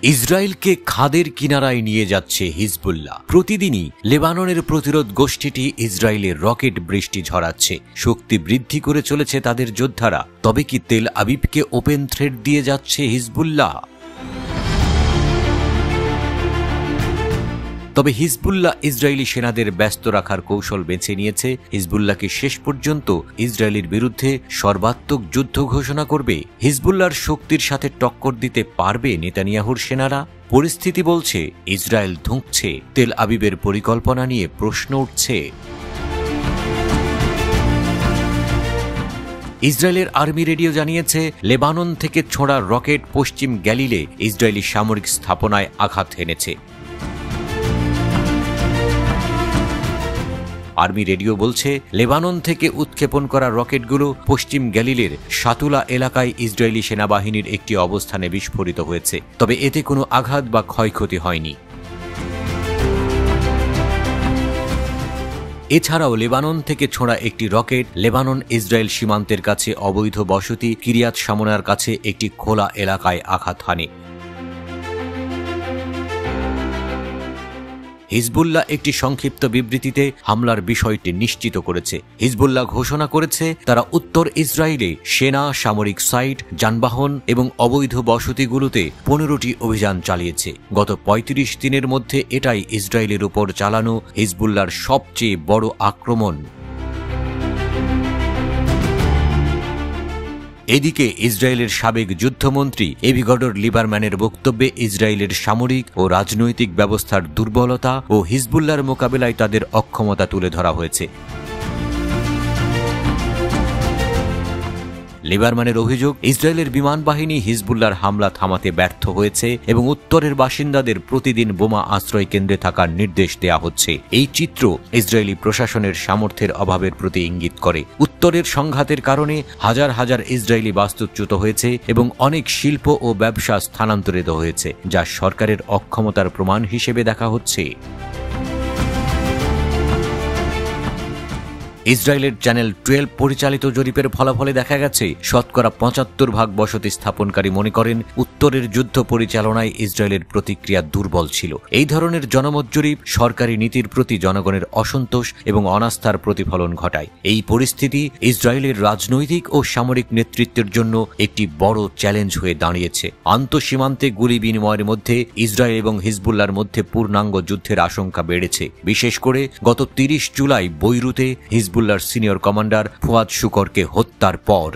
ইসরায়েলকে খাদের কিনারায় নিয়ে যাচ্ছে হিজবুল্লাহ। প্রতিদিনই লেবাননের প্রতিরোধ গোষ্ঠীটি ইসরায়েলের রকেট বৃষ্টি ঝরাচ্ছে, শক্তি বৃদ্ধি করে চলেছে তাদের যোদ্ধারা। তবে কি তেল আবিবকে ওপেন থ্রেট দিয়ে যাচ্ছে হিজবুল্লাহ? তবে হিজবুল্লাহ ইসরায়েলি সেনাদের ব্যস্ত রাখার কৌশল বেছে নিয়েছে। হিজবুল্লাহকে শেষ পর্যন্ত ইসরায়েলের বিরুদ্ধে সর্বাত্মক যুদ্ধ ঘোষণা করবে। হিজবুল্লাহর শক্তির সাথে টক্কর দিতে পারবে নেতানিয়াহুর সেনারা? পরিস্থিতি বলছে ইসরায়েল ধুঁকছে, তেল আবিবের পরিকল্পনা নিয়ে প্রশ্ন উঠছে। ইসরায়েলের আর্মি রেডিও জানিয়েছে, লেবানন থেকে ছোঁড়া রকেট পশ্চিম গ্যালিলে ইসরায়েলি সামরিক স্থাপনায় আঘাত হেনেছে। আর্মি রেডিও বলছে, লেবানন থেকে উৎক্ষেপণ করা রকেটগুলো পশ্চিম গ্যালিলের সাতুলা এলাকায় ইসরায়েলি সেনাবাহিনীর একটি অবস্থানে বিস্ফোরিত হয়েছে। তবে এতে কোনো আঘাত বা ক্ষয়ক্ষতি হয়নি। এছাড়াও লেবানন থেকে ছোঁড়া একটি রকেট লেবানন ইসরায়েল সীমান্তের কাছে অবৈধ বসতি কিরিয়াত শামোনার কাছে একটি খোলা এলাকায় আঘাত হানে। হিজবুল্লাহ একটি সংক্ষিপ্ত বিবৃতিতে হামলার বিষয়টি নিশ্চিত করেছে। হিজবুল্লাহ ঘোষণা করেছে, তারা উত্তর ইসরায়েলে সেনা, সামরিক সাইট, যানবাহন এবং অবৈধ বসতিগুলোতে 15টি অভিযান চালিয়েছে। গত 35 দিনের মধ্যে এটাই ইসরায়েলের উপর চালানো হিজবুল্লাহর সবচেয়ে বড় আক্রমণ। এদিকে ইসরায়েলের সাবেক যুদ্ধমন্ত্রী এভিগডর লিবারম্যানের বক্তব্যে ইসরায়েলের সামরিক ও রাজনৈতিক ব্যবস্থার দুর্বলতা ও হিজবুল্লাহর মোকাবেলায় তাদের অক্ষমতা তুলে ধরা হয়েছে। লিবারম্যানের অভিযোগ, ইসরায়েলের বিমান বাহিনী হিজবুল্লাহর হামলা থামাতে ব্যর্থ হয়েছে এবং উত্তরের বাসিন্দাদের প্রতিদিন বোমা আশ্রয় কেন্দ্রে থাকার নির্দেশ দেয়া হচ্ছে। এই চিত্র ইসরায়েলি প্রশাসনের সামর্থ্যের অভাবের প্রতি ইঙ্গিত করে। উত্তরের সংঘাতের কারণে হাজার হাজার ইসরায়েলি বাস্তুচ্যুত হয়েছে এবং অনেক শিল্প ও ব্যবসা স্থানান্তরিত হয়েছে, যা সরকারের অক্ষমতার প্রমাণ হিসেবে দেখা হচ্ছে। ইসরায়েলের চ্যানেল 12 পরিচালিত জরিপের ফলাফলে দেখা গেছে, শতকরা 75% বসতি স্থাপনকারী মনে করেন উত্তরের যুদ্ধ পরিচালনায় ইসরায়েলের প্রতিক্রিয়া দুর্বল ছিল। এই ধরনের জনমত জরিপ সরকারি নীতির প্রতি জনগণের অসন্তোষ এবং অনাস্থার প্রতিফলন ঘটায়। এই পরিস্থিতি ইসরায়েলের রাজনৈতিক ও সামরিক নেতৃত্বের জন্য একটি বড় চ্যালেঞ্জ হয়ে দাঁড়িয়েছে। আন্তঃসীমান্তে গুলি বিনিময়ের মধ্যে ইসরায়েল এবং হিজবুল্লাহর মধ্যে পূর্ণাঙ্গ যুদ্ধের আশঙ্কা বেড়েছে, বিশেষ করে গত 30 জুলাই বৈরুতে হিজবুল্লাহর সিনিয়র কমান্ডার ফুয়াদ শুকরকে হত্যার পর।